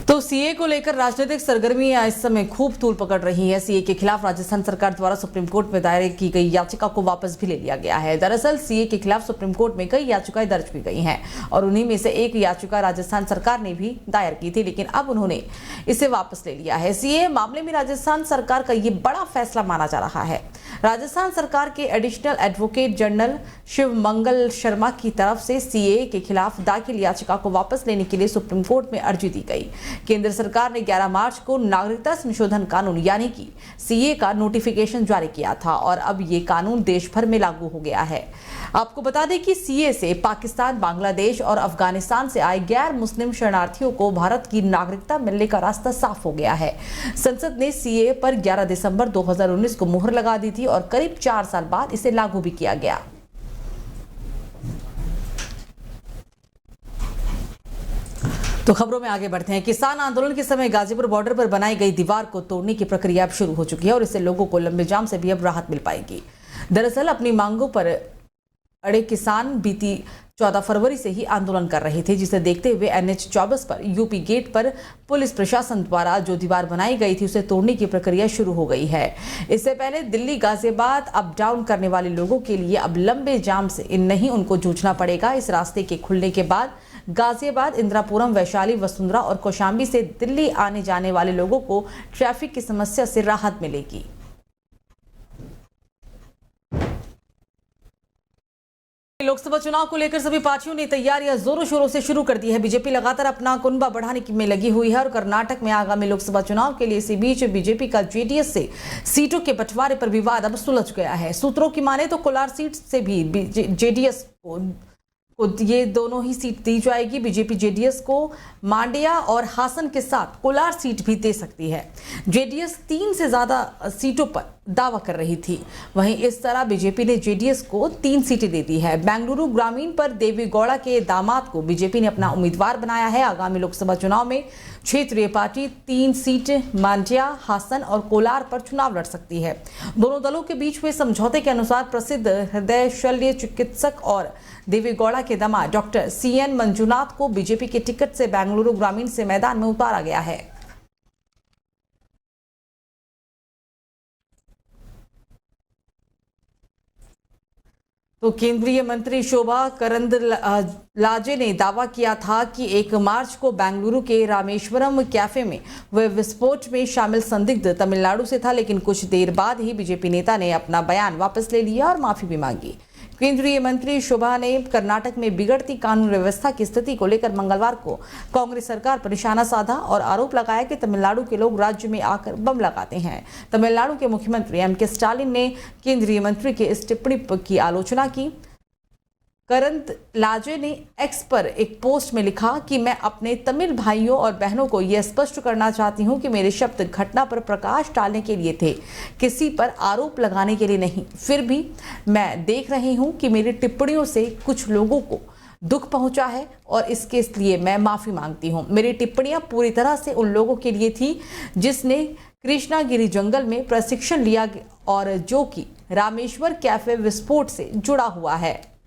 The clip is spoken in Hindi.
तो सीए को लेकर राजनीतिक सरगर्मियां इस समय खूब तूल पकड़ रही है। सीए के खिलाफ राजस्थान सरकार द्वारा सुप्रीम कोर्ट में दायर की गई याचिका को वापस भी ले लिया गया है। दरअसल सीए के खिलाफ सुप्रीम कोर्ट में कई याचिकाएं दर्ज की गई हैं और उन्हीं में से एक याचिका राजस्थान सरकार ने भी दायर की थी, लेकिन अब उन्होंने इसे वापस ले लिया है। सीए मामले में राजस्थान सरकार का ये बड़ा फैसला माना जा रहा है। राजस्थान सरकार के एडिशनल एडवोकेट जनरल शिव मंगल शर्मा की तरफ से सीए के खिलाफ दाखिल याचिका को वापस लेने के लिए सुप्रीम कोर्ट में अर्जी दी गई। केंद्र सरकार ने 11 मार्च को नागरिकता संशोधन कानून यानी कि सीए का नोटिफिकेशन जारी किया था और अब ये कानून देश भर में लागू हो गया है। आपको बता दें कि सीए से पाकिस्तान, बांग्लादेश और अफगानिस्तान से आए गैर मुस्लिम शरणार्थियों को भारत की नागरिकता मिलने का रास्ता साफ हो गया है। संसद ने सीए पर 11 दिसंबर 2019 को मुहर लगा दी थी और करीब 4 साल बाद इसे लागू भी किया गया। तो खबरों में आगे बढ़ते हैं। किसान आंदोलन के समय गाजीपुर बॉर्डर पर बनाई गई दीवार को तोड़ने की प्रक्रिया अब शुरू हो चुकी है और इससे लोगों को लंबे जाम से भी अब राहत मिल पाएगी। दरअसल अपनी मांगों पर अड़े किसान बीती 14 फरवरी से ही आंदोलन कर रहे थे, जिसे देखते हुए NH 24 पर यूपी गेट पर पुलिस प्रशासन द्वारा जो दीवार बनाई गई थी उसे तोड़ने की प्रक्रिया शुरू हो गई है। इससे पहले दिल्ली गाजियाबाद अप डाउन करने वाले लोगों के लिए अब लंबे जाम से नहीं उनको जूझना पड़ेगा। इस रास्ते के खुलने के बाद गाजियाबाद, इंदिरापुरम, वैशाली, वसुंधरा और कौशाम्बी से दिल्ली आने जाने वाले लोगों को ट्रैफिक की समस्या से राहत मिलेगी। लोकसभा चुनाव को लेकर सभी पार्टियों ने तैयारियां जोरों शोरों से शुरू कर दी है। बीजेपी लगातार अपना कुनबा बढ़ाने में लगी हुई है और कर्नाटक में आगामी लोकसभा चुनाव के लिए इसी बीच बीजेपी का जेडीएस से सीटों के बंटवारे पर विवाद अब सुलझ गया है। सूत्रों की माने तो कोलार सीट से भी जेडीएस को ये दोनों ही सीट दी जाएगी। बीजेपी जेडीएस को मांड्या और हासन के साथ कोलार सीट भी दे सकती है। जेडीएस 3 से ज्यादा सीटों पर दावा कर रही थी। वहीं इस तरह बीजेपी ने जेडीएस को 3 सीटें दे दी है। बेंगलुरु ग्रामीण पर देवेगौड़ा के दामाद को बीजेपी ने अपना उम्मीदवार बनाया है। आगामी लोकसभा चुनाव में क्षेत्रीय पार्टी 3 सीट मांड्या, हासन और कोलार पर चुनाव लड़ सकती है। दोनों दलों के बीच हुए समझौते के अनुसार प्रसिद्ध हृदय शल्य चिकित्सक और देवेगौड़ा के दामाद डॉक्टर CN मंजुनाथ को बीजेपी के टिकट से बेंगलुरु ग्रामीण से मैदान में उतारा गया है। तो केंद्रीय मंत्री शोभा करंदलाजे ने दावा किया था कि 1 मार्च को बेंगलुरु के रामेश्वरम कैफे में वह विस्फोट में शामिल संदिग्ध तमिलनाडु से था, लेकिन कुछ देर बाद ही बीजेपी नेता ने अपना बयान वापस ले लिया और माफी भी मांगी। केंद्रीय मंत्री शोभा ने कर्नाटक में बिगड़ती कानून व्यवस्था की स्थिति को लेकर मंगलवार को कांग्रेस सरकार पर निशाना साधा और आरोप लगाया कि तमिलनाडु के लोग राज्य में आकर बम लगाते हैं। तमिलनाडु के मुख्यमंत्री MK स्टालिन ने केंद्रीय मंत्री की इस टिप्पणी की आलोचना की। करंदलाजे ने एक्स पर एक पोस्ट में लिखा कि मैं अपने तमिल भाइयों और बहनों को यह स्पष्ट करना चाहती हूं कि मेरे शब्द घटना पर प्रकाश डालने के लिए थे, किसी पर आरोप लगाने के लिए नहीं। फिर भी मैं देख रही हूं कि मेरी टिप्पणियों से कुछ लोगों को दुख पहुंचा है और इसके लिए मैं माफी मांगती हूं। मेरी टिप्पणियां पूरी तरह से उन लोगों के लिए थी जिसने कृष्णागिरी जंगल में प्रशिक्षण लिया और जो कि रामेश्वर कैफे विस्फोट से जुड़ा हुआ है।